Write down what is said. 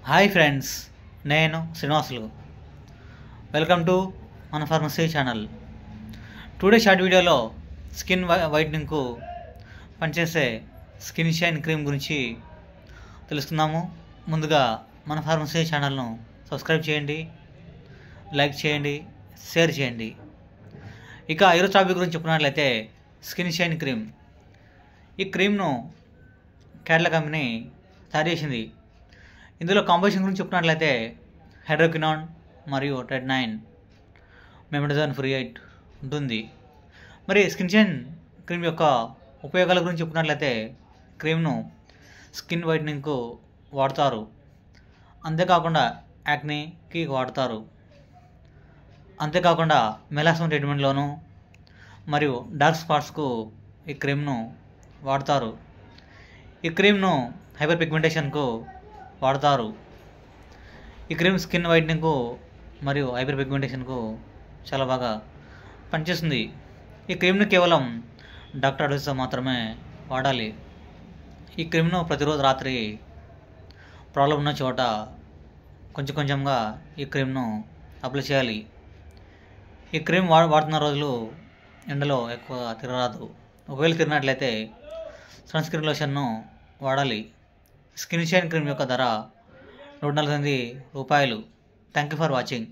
Hi friends, నేను Srinivasulu. Welcome to మన pharmacy channel. Today short వీడియోలో స్కిన్ వైట్నింగ్కు పనిచేసే స్కిన్ షైన్ క్రీమ్ గురించి తెలుసుకుందాము. ముందుగా మన ఫార్మసీ ఛానల్ను సబ్స్క్రైబ్ చేయండి, లైక్ చేయండి, షేర్ చేయండి. ఇక ఈరోజు టాపిక్ గురించి చెప్పుకున్నట్లయితే స్కిన్ షైన్ క్రీమ్. ఈ క్రీమ్ను కేరళ కంపెనీ తయారు చేసింది. ఇందులో కాంపోజిషన్ గురించి చెప్పుకున్నట్లయితే హైడ్రోక్వినాన్ మరియు రెడ్నైన్ మెమడజాన్ ఫ్రీ ఎయిట్ ఉంటుంది. మరి స్కిన్ షైన్ క్రీమ్ యొక్క ఉపయోగాల గురించి చెప్పుకున్నట్లయితే క్రీమ్ను స్కిన్ వైట్నింగ్కు వాడతారు, అంతేకాకుండా యాక్నీకి వాడతారు, అంతేకాకుండా మెలాస్మా ట్రీట్మెంట్లోను మరియు డార్క్ స్పాట్స్కు ఈ క్రీమ్ను వాడతారు. ఈ క్రీమ్ను హైపర్ పిగ్మెంటేషన్కు వాడతారు. ఈ క్రీమ్ స్కిన్ వైట్నింగ్కు మరియు హైపర్ పిగ్మెంటేషన్కు చాలా బాగా పనిచేస్తుంది. ఈ క్రీమ్ను కేవలం డాక్టర్ అడ్వైస్తో మాత్రమే వాడాలి. ఈ క్రీమ్ను ప్రతిరోజు రాత్రి ప్రాబ్లం ఉన్న చోట కొంచెం కొంచెంగా ఈ క్రీమ్ను అప్లై చేయాలి. ఈ క్రీమ్ వాడుతున్న రోజులు ఎండలో ఎక్కువ తిరగరాదు. ఒకవేళ తిరిగినట్లయితే సన్ స్క్రీన్ లోషన్ను వాడాలి. స్కిన్ షైన్ క్రీమ్ యొక్క ధర 148 రూపాయలు. Thank you for watching.